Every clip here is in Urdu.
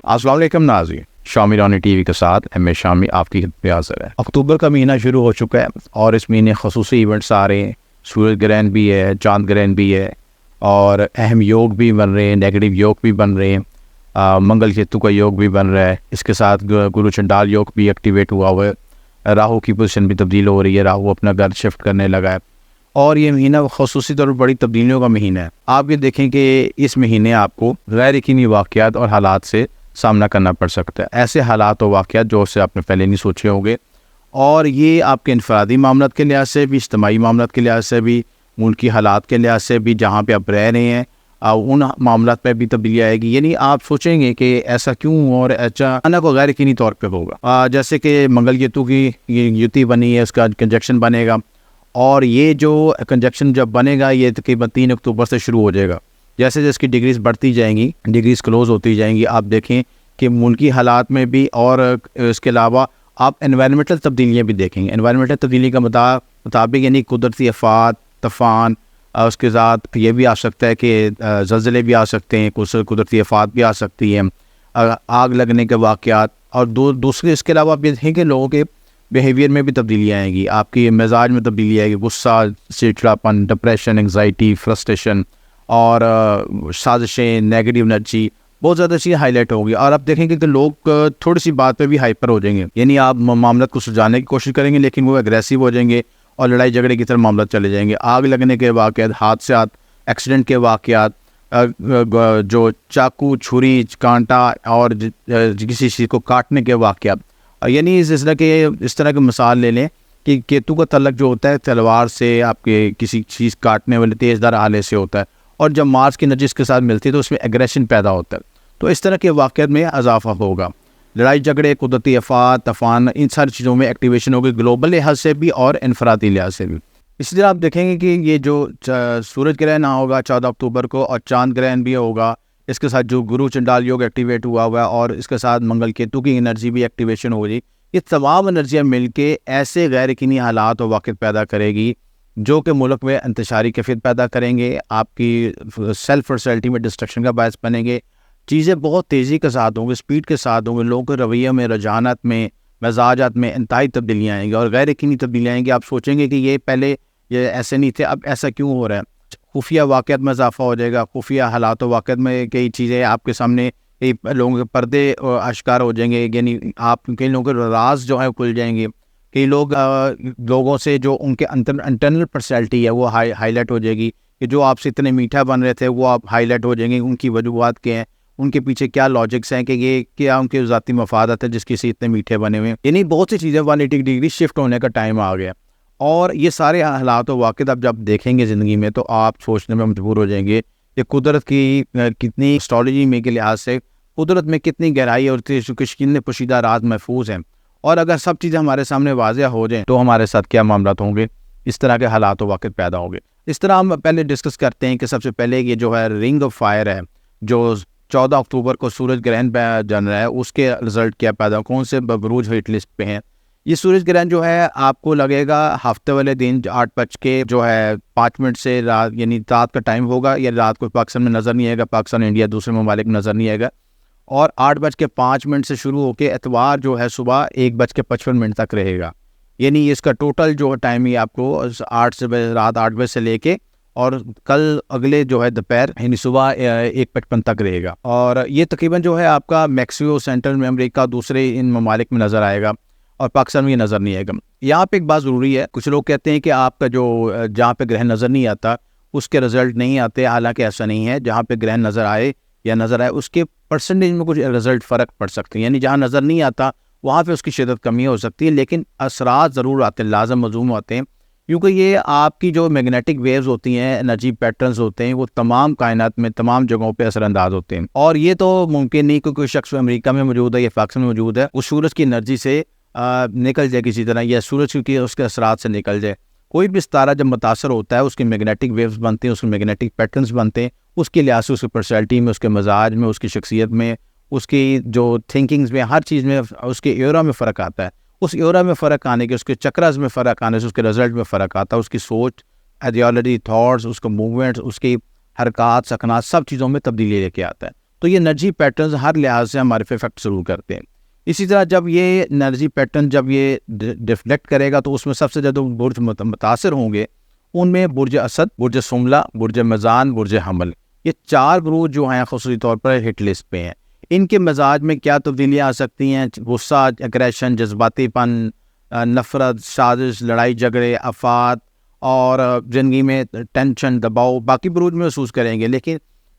السلام علیکم ناظرین، شامی رانی ٹی وی کے ساتھ میں شامی آپ کی خدمت میں حاضر ہے۔ اکتوبر کا مہینہ شروع ہو چکا ہے اور اس مہینے خصوصی ایونٹس آ رہے ہیں۔ سورج گرہن بھی ہے، چاند گرہن بھی ہے اور اہم یوگ بھی بن رہے ہیں، نیگیٹو یوگ بھی بن رہے ہیں، منگل کیتو کا یوگ بھی بن رہا ہے۔ اس کے ساتھ گرو چنڈال یوگ بھی ایکٹیویٹ ہوا ہوا ہے۔ راہو کی پوزیشن بھی تبدیل ہو رہی ہے، راہو اپنا گھر شفٹ کرنے لگا ہے اور یہ مہینہ خصوصی طور پر بڑی تبدیلیوں کا مہینہ ہے۔ آپ یہ دیکھیں کہ اس مہینے آپ کو غیر یقینی واقعات اور حالات سے سامنا کرنا پڑ سکتا ہے، ایسے حالات و واقعات جو سے آپ نے پہلے نہیں سوچے ہوں گے، اور یہ آپ کے انفرادی معاملات کے لحاظ سے بھی، اجتماعی معاملات کے لحاظ سے بھی، ملکی حالات کے لحاظ سے بھی، جہاں پہ آپ رہ رہے ہیں ان معاملات پہ بھی تبدیلی آئے گی۔ یعنی آپ سوچیں گے کہ ایسا کیوں اور اچانک غیر یقینی طور پہ ہوگا، جیسے کہ منگل کیتو کی یوتی بنی ہے، اس کا کنجکشن بنے گا، اور یہ جو کنجکشن جب بنے گا یہ تقریباً 3 اکتوبر سے شروع ہو جائے گا۔ جیسے جس کی ڈگریز بڑھتی جائیں گی، ڈگریز کلوز ہوتی جائیں گی، آپ دیکھیں کہ ملکی حالات میں بھی، اور اس کے علاوہ آپ انوائرمنٹل تبدیلیاں بھی دیکھیں گے۔ انوائرمنٹل تبدیلی کا مطابق یعنی قدرتی آفات، طوفان، اس کے ساتھ یہ بھی آ سکتا ہے کہ زلزلے بھی آ سکتے ہیں، کچھ قدرتی آفات بھی آ سکتی ہیں، آگ لگنے کے واقعات، اور دوسرے اس کے علاوہ آپ یہ دیکھیں کہ لوگوں کے بیہیویئر میں بھی تبدیلی آئے گی، آپ کی مزاج میں تبدیلی آئے گی، غصہ، چڑچڑاپن، ڈپریشن، انگزائٹی، فرسٹریشن اور سازشیں، نیگیٹو انرجی، بہت زیادہ چیزیں ہائی لائٹ ہوگی۔ اور آپ دیکھیں گے کہ لوگ تھوڑی سی بات پہ بھی ہائپر ہو جائیں گے، یعنی آپ معاملات کو سلجھانے کی کوشش کریں گے لیکن وہ اگریسو ہو جائیں گے اور لڑائی جھگڑے کی طرف معاملات چلے جائیں گے۔ آگ لگنے کے واقعات، حادثات، ایکسیڈنٹ کے واقعات، جو چاقو، چھری، کانٹا اور کسی چیز کو کاٹنے کے واقعات، یعنی اس طرح کی مثال لے لیں کہ کیتو کا تعلق جو ہوتا ہے تلوار سے، آپ کے کسی چیز کاٹنے والے تیز دھار آلے سے ہوتا ہے، اور جب مارس کی انرجی اس کے ساتھ ملتی ہے تو اس میں ایگریشن پیدا ہوتا ہے، تو اس طرح کے واقعات میں اضافہ ہوگا۔ لڑائی جھگڑے، قدرتی آفات، طوفان، ان ساری چیزوں میں ایکٹیویشن ہوگی، گلوبل لحاظ سے بھی اور انفرادی لحاظ سے بھی۔ اسی طرح آپ دیکھیں گے کہ یہ جو سورج گرہن ہوگا 14 اکتوبر کو، اور چاند گرہن بھی ہوگا، اس کے ساتھ جو گرو چنڈال یوگ ایکٹیویٹ ہوا ہے اور اس کے ساتھ منگل کیتو کی انرجی بھی ایکٹیویشن ہو رہی، یہ تمام انرجیاں مل کے ایسے غیر یقینی حالات و واقعات پیدا کرے گی جو کہ ملک میں انتشاری کیفیت پیدا کریں گے، آپ کی سیلف پرسنالٹی میں ڈسٹرکشن کا باعث بنیں گے، چیزیں بہت تیزی کے ساتھ ہوں گی، اسپیڈ کے ساتھ ہوں گے، لوگوں کے رویے میں، رجحانات میں، مزاجات میں انتہائی تبدیلیاں آئیں گی اور غیر یقینی تبدیلیاں آئیں گی۔ آپ سوچیں گے کہ یہ پہلے یہ ایسے نہیں تھے، اب ایسا کیوں ہو رہا ہے؟ خفیہ واقعات میں اضافہ ہو جائے گا، خفیہ حالات و واقعات میں کئی چیزیں آپ کے سامنے، لوگوں کے پردے اشکار ہو جائیں گے، یعنی آپ کئی لوگوں کے راز جو ہے کھل جائیں گے، کئی لوگوں سے جو ان کے انٹرنل پرسنالٹی ہے وہ ہائی لائٹ ہو جائے گی، کہ جو آپ سے اتنے میٹھا بن رہے تھے وہ آپ ہائی لائٹ ہو جائیں گے، ان کی وجوہات کیا ہیں، ان کے پیچھے کیا لاجکس ہیں، کہ یہ کیا ان کے ذاتی مفادات ہیں جس کی سے اتنے میٹھے بنے ہوئے ہیں، یعنی بہت سی چیزیں 180 ڈگری شفٹ ہونے کا ٹائم آ گیا۔ اور یہ سارے حالات و واقعات آپ جب دیکھیں گے زندگی میں تو آپ سوچنے میں مجبور ہو جائیں گے کہ قدرت کی کتنی اسٹریٹجی میں کے لحاظ سے قدرت میں کتنی گہرائی اور کتنے پوشیدہ راز محفوظ ہیں، اور اگر سب چیزیں ہمارے سامنے واضح ہو جائیں تو ہمارے ساتھ کیا معاملات ہوں گے، اس طرح کے حالات و واقعات پیدا ہوں گے۔ اس طرح ہم پہلے ڈسکس کرتے ہیں کہ سب سے پہلے یہ جو ہے رنگ آف فائر ہے، جو 14 اکتوبر کو سورج گرہن پہ جن رہا ہے، اس کے رزلٹ کیا پیدا، کون سے بروج ہٹ لسٹ پہ ہیں۔ یہ سورج گرہن جو ہے آپ کو لگے گا ہفتے والے دن 8:05 سے رات، یعنی رات کا ٹائم ہوگا، یا رات کو پاکستان میں نظر نہیں آئے گا، پاکستان، انڈیا، دوسرے ممالک میں نظر نہیں آئے گا، اور 8:05 سے شروع ہو کے اتوار جو ہے صبح 1:55 تک رہے گا، یعنی اس کا ٹوٹل جو ٹائم ہی آپ کو رات 8 بجے سے لے کے اور کل اگلے جو ہے دوپہر یعنی صبح 1:55 تک رہے گا، اور یہ تقریباً جو ہے آپ کا میکسیکو، سینٹرل میں امریکہ، دوسرے ان ممالک میں نظر آئے گا، اور پاکستان میں یہ نظر نہیں آئے گا۔ یہاں پہ ایک بات ضروری ہے، کچھ لوگ کہتے ہیں کہ آپ کا جو جہاں پہ گرہن نظر نہیں آتا اس کے رزلٹ نہیں آتے، حالانکہ ایسا نہیں ہے، جہاں پہ گرہن نظر آئے یا نظر آئے اس کے پرسنٹیج میں کچھ رزلٹ فرق پڑ سکتے ہیں، یعنی جہاں نظر نہیں آتا وہاں پہ اس کی شدت کمی ہو سکتی ہے، لیکن اثرات ضرور آتے ہیں، لازم ملزوم آتے ہیں، کیونکہ یہ آپ کی جو میگنیٹک ویوز ہوتی ہیں، انرجی پیٹرنز ہوتے ہیں، وہ تمام کائنات میں تمام جگہوں پہ اثر انداز ہوتے ہیں، اور یہ تو ممکن نہیں کہ کوئی شخص امریکہ میں موجود ہے یا پاکستان میں موجود ہے وہ سورج کی انرجی سے نکل جائے کسی طرح، یا سورج کی اس کے اثرات سے نکل جائے۔ کوئی بھی ستارہ جب متاثر ہوتا ہے اس کے میگنیٹک ویوز بنتے ہیں، اس کے میگنیٹک پیٹرنز بنتے ہیں، اس کے لحاظ سے اس کی پرسنالٹی میں، اس کے مزاج میں، اس کی شخصیت میں، اس کی جو تھنکنگز میں، ہر چیز میں، اس کے ایورا میں فرق آتا ہے۔ اس ایورا میں فرق آنے کے، اس کے چکراز میں فرق آنے سے اس کے رزلٹ میں فرق آتا ہے، اس کی سوچ، آئیڈیالوجی، تھاٹس، اس کا موومنٹس، اس کی حرکات، سکنات، سب چیزوں میں تبدیلی لے کے آتا ہے۔ تو یہ انرجی پیٹرنز ہر لحاظ سے ہمارے پہ افیکٹ ضرور کرتے ہیں. اسی طرح جب یہ انرجی پیٹرن جب یہ ڈفلیکٹ کرے گا تو اس میں سب سے زیادہ برج متاثر ہوں گے. ان میں برج اسد، برج سملہ، برج میزان، برج حمل، یہ 4 برج جو ہیں خصوصی طور پر ہٹ لسٹ پہ ہیں. ان کے مزاج میں کیا تبدیلیاں آ سکتی ہیں؟ غصہ، اگریشن، جذباتی پن، نفرت، سازش، لڑائی جھگڑے، آفات، اور زندگی میں ٹینشن، دباؤ باقی بروج میں محسوس کریں گے. لیکن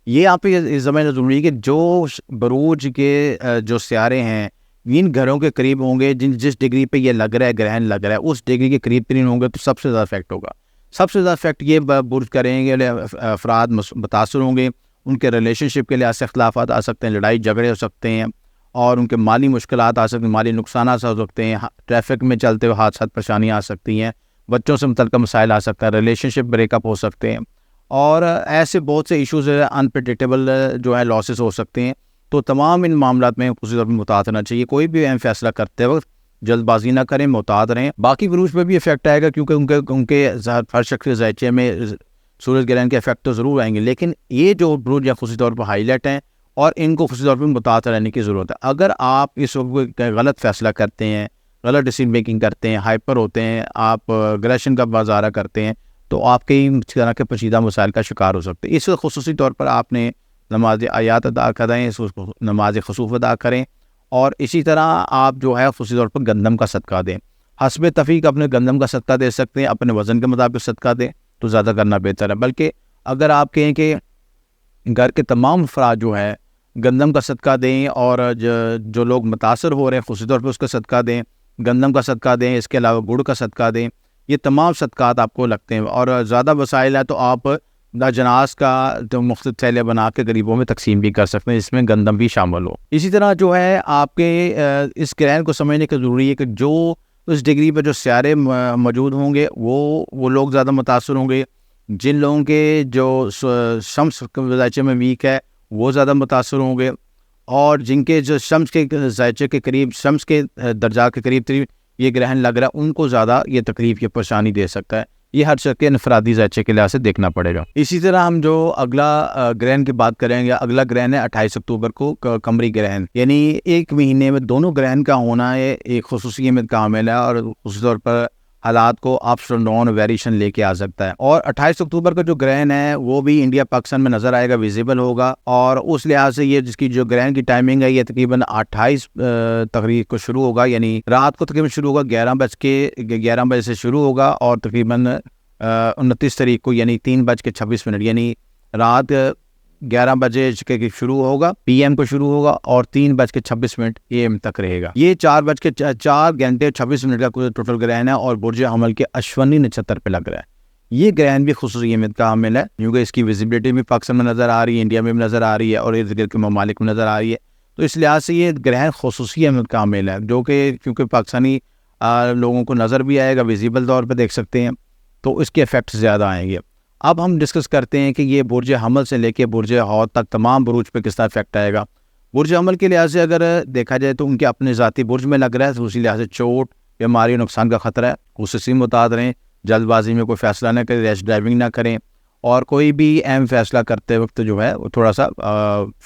یہ آپ یہ سمجھنا ضروری ہے کہ جو بروج کے جو سیارے ہیں ان گھروں کے قریب ہوں گے، جس ڈگری پہ یہ لگ رہا ہے گرہن لگ رہا ہے اس ڈگری کے قریب ترین ہوں گے تو سب سے زیادہ افیکٹ ہوگا. سب سے زیادہ افیکٹ یہ برج کریں گے، افراد متاثر ہوں گے. ان کے ریلیشن شپ کے لحاظ سے اختلافات آ سکتے ہیں، لڑائی جھگڑے ہو سکتے ہیں، اور ان کے مالی مشکلات آ سکتے ہیں، مالی نقصانات ہو سکتے ہیں، ٹریفک میں چلتے ہوئے حادثات پریشانیاں آ سکتی ہیں، بچوں سے متعلقہ مسائل آ سکتا ہے، ریلیشن شپ بریک اپ ہو سکتے ہیں، اور ایسے بہت سے ایشوز انپریڈکٹیبل جو ہے لاسز ہو سکتے ہیں. تو تمام ان معاملات میں خصوصی طور پر محتاط رہنا چاہیے. کوئی بھی اہم فیصلہ کرتے وقت جلد بازی نہ کریں، محتاط رہیں. باقی بروج پہ بھی افیکٹ آئے گا کیونکہ ان کے ہر شخص کے ذائچے میں سورج گرہن کے افیکٹ تو ضرور آئیں گے، لیکن یہ جو بروج یا خصوصی طور پر ہائی لائٹ ہیں اور ان کو خصوصی طور پر محتاط رہنے کی ضرورت ہے. اگر آپ اس وقت غلط فیصلہ کرتے ہیں، غلط ڈیسیژن میکنگ کرتے ہیں، ہائپر ہوتے ہیں، آپ اگریشن کا مظاہرہ کرتے ہیں تو آپ کئی طرح کے پیچیدہ مسائل کا شکار ہو سکتے ہیں. اس وقت خصوصی طور پر آپ نے نماز آیات ادا کریں، نماز خسوف ادا کریں، اور اسی طرح آپ جو ہے خصوصی طور پر گندم کا صدقہ دیں. حسب تفیق اپنے گندم کا صدقہ دے سکتے ہیں، اپنے وزن کے مطابق صدقہ دیں تو زیادہ کرنا بہتر ہے. بلکہ اگر آپ کہیں کہ گھر کے تمام افراد جو ہے گندم کا صدقہ دیں، اور جو لوگ متاثر ہو رہے ہیں خصوصی طور پر اس کا صدقہ دیں، گندم کا صدقہ دیں، اس کے علاوہ گڑ کا صدقہ دیں، یہ تمام صدقات آپ کو لگتے ہیں. اور زیادہ وسائل ہے تو آپ جناز کا جو مختلف تھیلے بنا کے غریبوں میں تقسیم بھی کر سکتے ہیں، جس میں گندم بھی شامل ہو. اسی طرح جو ہے آپ کے اس گرہن کو سمجھنے کی ضروری ہے کہ جو اس ڈگری پہ جو سیارے موجود ہوں گے وہ لوگ زیادہ متاثر ہوں گے. جن لوگوں کے جو شمس ذائچے میں ویک ہے وہ زیادہ متاثر ہوں گے، اور جن کے جو شمس کے ذائچے کے قریب، شمس کے درجات کے قریب ترین یہ گرہن لگ رہا ہے ان کو زیادہ یہ تکلیف، یہ پریشانی دے سکتا ہے. یہ ہر شخص کے انفرادی ذائچے کے لحاظ سے دیکھنا پڑے گا. اسی طرح ہم جو اگلا گرہن کی بات کریں گے، اگلا گرہن ہے 28 اکتوبر کو قمری گرہن. یعنی ایک مہینے میں دونوں گرہن کا ہونا ہے ایک خصوصی اہمیت کا حامل ہے، اور خصوصی طور پر حالات کو اپس اور ڈاؤن ویریشن لے کے آ سکتا ہے. اور 28 اکتوبر کا جو گرہن ہے وہ بھی انڈیا پاکستان میں نظر آئے گا، ویزیبل ہوگا، اور اس لحاظ سے یہ جس کی جو گرہن کی ٹائمنگ ہے یہ تقریباً 28 تقریب کو شروع ہوگا، یعنی رات کو تقریباً شروع ہوگا 11 بجے سے شروع ہوگا، اور تقریباً 29 تاریخ کو یعنی 3:26، یعنی رات 11 بجے کے شروع ہوگا، پی ایم کو شروع ہوگا، اور 3:26 اے ایم تک رہے گا. یہ 4 گھنٹے 26 منٹ کا ٹوٹل گرہن ہے، اور برج حمل کے اشونی نچھتر پہ لگ رہا ہے. یہ گرہن بھی خصوصی اہمیت کا حامل ہے کیونکہ اس کی ویزیبلٹی بھی پاکستان میں نظر آ رہی ہے، انڈیا میں بھی نظر آ رہی ہے، اور ارد گرد کے ممالک میں نظر آ رہی ہے. تو اس لحاظ سے یہ گرہن خصوصی اہمیت کا حامل ہے، جو کہ کیونکہ پاکستانی لوگوں کو نظر بھی آئے گا، ویزیبل طور پہ دیکھ سکتے ہیں، تو اس کے ایفیکٹ زیادہ آئیں گے. اب ہم ڈسکس کرتے ہیں کہ یہ برج حمل سے لے کے برج حوت تک تمام بروج پہ کس طرح افیکٹ آئے گا. برج حمل کے لحاظ سے اگر دیکھا جائے تو ان کے اپنے ذاتی برج میں لگ رہا ہے، تو اسی لحاظ سے چوٹ، بیماری، نقصان کا خطرہ ہے. خصوصی محتاط رہیں، جلد بازی میں کوئی فیصلہ نہ کریں، ریش ڈرائیونگ نہ کریں، اور کوئی بھی اہم فیصلہ کرتے وقت جو ہے وہ تھوڑا سا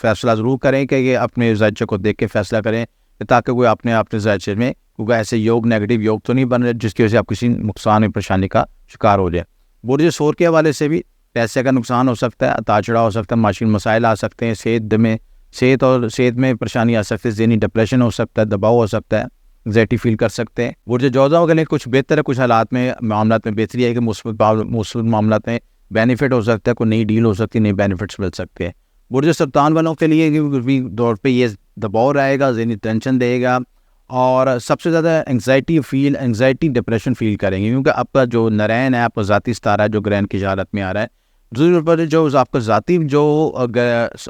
فیصلہ ضرور کریں کہ یہ اپنے ذائچے کو دیکھ کے فیصلہ کریں، تاکہ کوئی اپنے ذائچے میں کیونکہ ایسے نیگیٹو یوگ تو نہیں بن رہے جس کی وجہ سے آپ کسی نقصان یا پریشانی کا شکار ہو جائے. برج سور کے حوالے سے بھی پیسے کا نقصان ہو سکتا ہے، اتاچڑا ہو سکتا ہے، معاشی مسائل آ سکتے ہیں، صحت میں پریشانی آ سکتی ہے، ذہنی ڈپریشن ہو سکتا ہے، دباؤ ہو سکتا ہے، انگزائٹی فیل کر سکتے ہیں. برج جوزا کے لیے کچھ بہتر ہے، کچھ حالات میں معاملات میں بہتری ہے کہ مثبت معاملات میں بینیفٹ ہو سکتا ہے، کوئی نئی ڈیل ہو سکتی ہے، نئی بینیفٹس مل سکتے ہیں. برج سرطان والوں کے لیے دور پہ یہ دباؤ رہے گا، ذہنی ٹینشن دے گا، اور سب سے زیادہ انگزائٹی ڈپریشن فیل کریں گے، کیونکہ آپ کا جو نرین ہے، آپ کا ذاتی ستارہ ہے جو گرہن کی حالت میں آ رہا ہے، ضرور پر جو آپ کا ذاتی جو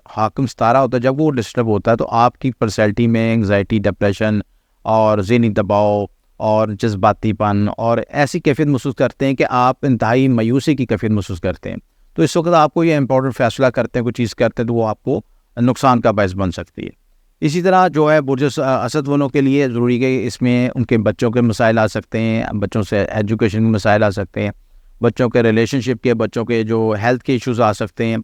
حاکم ستارہ ہوتا ہے جب وہ ڈسٹرب ہوتا ہے تو آپ کی پرسنالٹی میں انگزائٹی، ڈپریشن اور ذہنی دباؤ اور جذباتی پن اور ایسی کیفیت محسوس کرتے ہیں کہ آپ انتہائی مایوسی کی کیفیت محسوس کرتے ہیں. تو اس وقت آپ کو یہ امپورٹنٹ فیصلہ کرتے ہیں، کوئی چیز کرتے ہیں تو وہ آپ کو نقصان کا باعث بن سکتی ہے. اسی طرح جو ہے برج اسد والوں کے لیے ضروری ہے اس میں ان کے بچوں کے مسائل آ سکتے ہیں، بچوں سے ایجوکیشن کے مسائل آ سکتے ہیں، بچوں کے ریلیشن شپ کے، بچوں کے جو ہیلتھ کے ایشوز آ سکتے ہیں،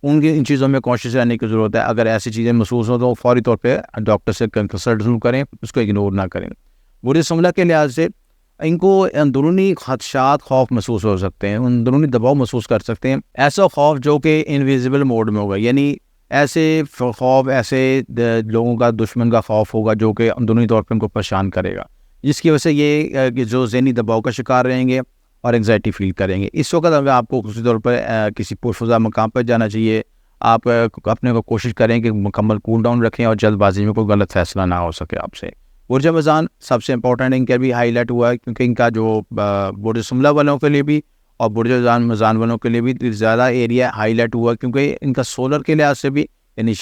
ان کی ان چیزوں میں کوشش رہنے کی ضرورت ہے. اگر ایسی چیزیں محسوس ہوں تو فوری طور پہ ڈاکٹر سے کنسلٹ ضرور کریں, اس کو اگنور نہ کریں. برج حملہ کے لحاظ سے ان کو اندرونی خدشات, خوف محسوس ہو سکتے ہیں, اندرونی دباؤ محسوس کر سکتے ہیں. ایسا خوف جو کہ انویزیبل موڈ میں ہوگا, یعنی ایسے خوف ایسے لوگوں کا, دشمن کا خوف ہوگا جو کہ اندرونی طور پر ان کو پریشان کرے گا, جس کی وجہ سے یہ کہ جو ذہنی دباؤ کا شکار رہیں گے اور انگزائٹی فیل کریں گے. اس وقت اگر آپ کو خصوصی طور پر کسی پرفضا مقام پر جانا چاہیے, آپ اپنے کو کوشش کریں کہ مکمل کول ڈاؤن رکھیں اور جلد بازی میں کوئی غلط فیصلہ نہ ہو سکے آپ سے. برج میزان سب سے امپورٹنٹ ان کا بھی ہائی لائٹ ہوا ہے, کیونکہ ان کا جو برج حملہ والوں کے لیے بھی اور برج میزان والوں کے لیے بھی زیادہ ایریا ہائی لائٹ ہوا, کیونکہ ان کا سولر کے لحاظ سے بھی, یعنی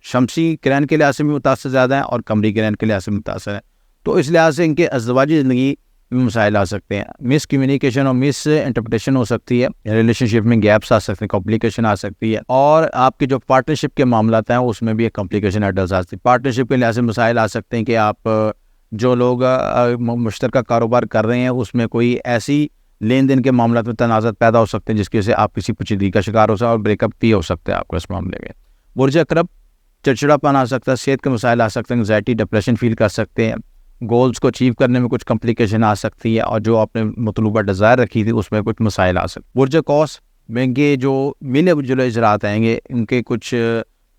شمسی گرہن کے لحاظ سے بھی متاثر زیادہ ہیں اور قمری گرہن کے لحاظ سے متاثر ہیں. تو اس لحاظ سے ان کے ازدواجی زندگی میں مسائل آ سکتے ہیں, مس کمیونیکیشن اور مس انٹرپریٹیشن ہو سکتی ہے, ریلیشن شپ میں گیپس آ سکتے ہیں, کمپلیکیشن آ سکتی ہے, اور آپ کے جو پارٹنرشپ کے معاملات ہیں اس میں بھی ایک کمپلیکیشن ایڈلس آ سکتی ہے. پارٹنرشپ کے لحاظ سے مسائل آ سکتے ہیں کہ آپ جو لوگ مشترکہ کاروبار کر رہے ہیں اس میں کوئی ایسی لین دین کے معاملات میں تنازعات پیدا ہو سکتے ہیں جس کی وجہ سے آپ کسی پیچیدگی کا شکار ہو سکتے ہیں اور بریک اپ بھی ہو سکتا ہے آپ کو اس معاملے میں. برج عقرب چڑچڑاپن آ سکتا ہے, صحت کے مسائل آ سکتے ہیں, انگزائٹی ڈپریشن فیل کر سکتے ہیں, گولز کو اچیو کرنے میں کچھ کمپلیکیشن آ سکتی ہے, اور جو آپ نے مطلوبہ ڈیزائر رکھی تھی اس میں کچھ مسائل آ سکتے. برج قوس میں کے جو ملے جلے اجرات آئیں گے, ان کے کچھ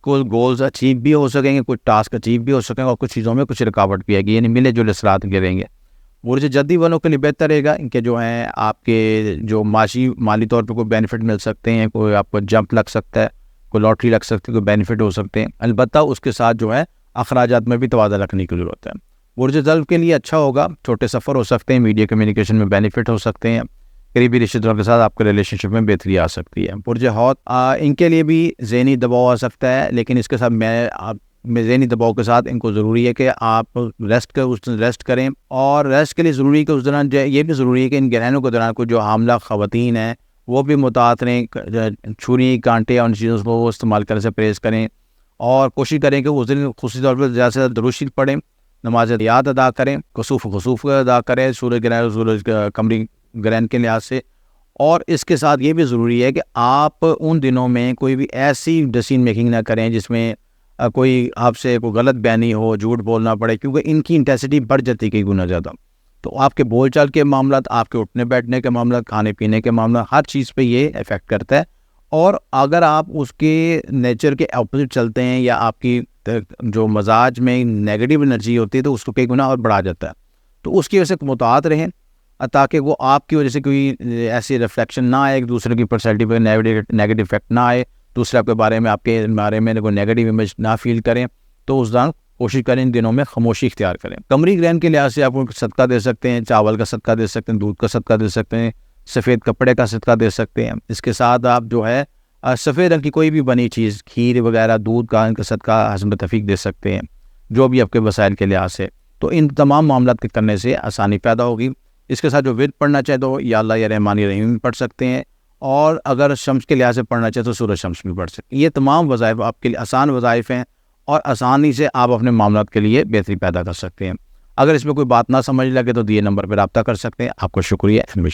گولز اچیو بھی ہو سکیں گے, کچھ ٹاسک اچیو بھی ہو سکیں گے, اور کچھ چیزوں میں کچھ رکاوٹ بھی آئے گی, یعنی ملے جلے اثرات گریں گے. برج جدی والوں کے لیے بہتر رہے گا, ان کے جو ہیں آپ کے جو مالی طور پہ کوئی بینیفٹ مل سکتے ہیں, کوئی آپ کو جمپ لگ سکتا ہے, کوئی لاٹری لگ سکتی ہے, کوئی بینیفٹ ہو سکتے ہیں. البتہ اس کے ساتھ جو ہے اخراجات میں بھی توازن رکھنے کی ضرورت ہے. برج ضلع کے لیے اچھا ہوگا, چھوٹے سفر ہو سکتے ہیں, میڈیا کمیونیکیشن میں بینیفٹ ہو سکتے ہیں, قریبی رشتہ داروں کے ساتھ آپ کے ریلیشن شپ میں بہتری آ سکتی ہے. برج حوت ان کے لیے بھی ذہنی دباؤ آ سکتا ہے, لیکن اس کے ساتھ ذہنی دباؤ کے ساتھ ان کو ضروری ہے کہ آپ ریسٹ کریں, اور ریسٹ کے لیے ضروری ہے کہ اس دوران یہ بھی ضروری ہے کہ ان گرہنوں کے دوران کوئی جو حاملہ خواتین ہیں وہ بھی متعارف رہیں, چھری کانٹے اور ان چیزوں کو استعمال کرنے سے پرہیز کریں, اور کوشش کریں کہ اس دن خصوصی طور پر زیادہ سے زیادہ درود شریف پڑھیں, نماز یاد ادا کریں, خسوف ادا کریں سورج قمری گرہن کے لحاظ سے. اور اس کے ساتھ یہ بھی ضروری ہے کہ آپ ان دنوں میں کوئی بھی ایسی ڈیسیژن میکنگ نہ کریں جس میں کوئی آپ سے کوئی غلط بیانی ہو, جھوٹ بولنا پڑے, کیونکہ ان کی انٹینسٹی بڑھ جاتی ہے کئی گنا زیادہ. تو آپ کے بول چال کے معاملات, آپ کے اٹھنے بیٹھنے کے معاملات, کھانے پینے کے معاملات, ہر چیز پہ یہ افیکٹ کرتا ہے. اور اگر آپ اس کے نیچر کے اپوزٹ چلتے ہیں یا آپ کی جو مزاج میں نیگیٹو انرجی ہوتی ہے تو اس کو کئی گنا اور بڑھا جاتا ہے. تو اس کی وجہ سے محتاط رہیں تاکہ وہ آپ کی وجہ سے کوئی ایسی ریفلیکشن نہ آئے, دوسرے کی پرسنالٹی پہ نیگیٹو افیکٹ نہ آئے, دوسرے آپ کے بارے میں آپ کے بارے میں کوئی نیگیٹو امیج نہ فیل کریں. تو اس دوران کوشش کریں ان دنوں میں خاموشی اختیار کریں. قمری گرہن کے لحاظ سے آپ کو صدقہ دے سکتے ہیں, چاول کا صدقہ دے سکتے ہیں, دودھ کا صدقہ دے سکتے ہیں, سفید کپڑے کا صدقہ دے سکتے ہیں. اس کے ساتھ آپ جو ہے سفید رنگ کی کوئی بھی بنی چیز, کھیر وغیرہ, دودھ کا ان کا صدقہ حسب تفیق دے سکتے ہیں, جو بھی آپ کے وسائل کے لحاظ سے. تو ان تمام معاملات کے کرنے سے آسانی پیدا ہوگی. اس کے ساتھ جو ورد پڑھنا چاہے تو یا اللہ یا رحمان یا رحیم پڑھ سکتے ہیں, اور اگر شمس کے لحاظ سے پڑھنا چاہے تو سورج شمس بھی پڑھ سکتے ہیں. یہ تمام وظائف آپ کے لیے آسان وظائف ہیں, اور آسانی سے آپ اپنے معاملات کے لیے بہتری پیدا کر سکتے ہیں. اگر اس میں کوئی بات نہ سمجھ لگے تو دیے نمبر پہ رابطہ کر سکتے ہیں. آپ کو شکریہ. شامل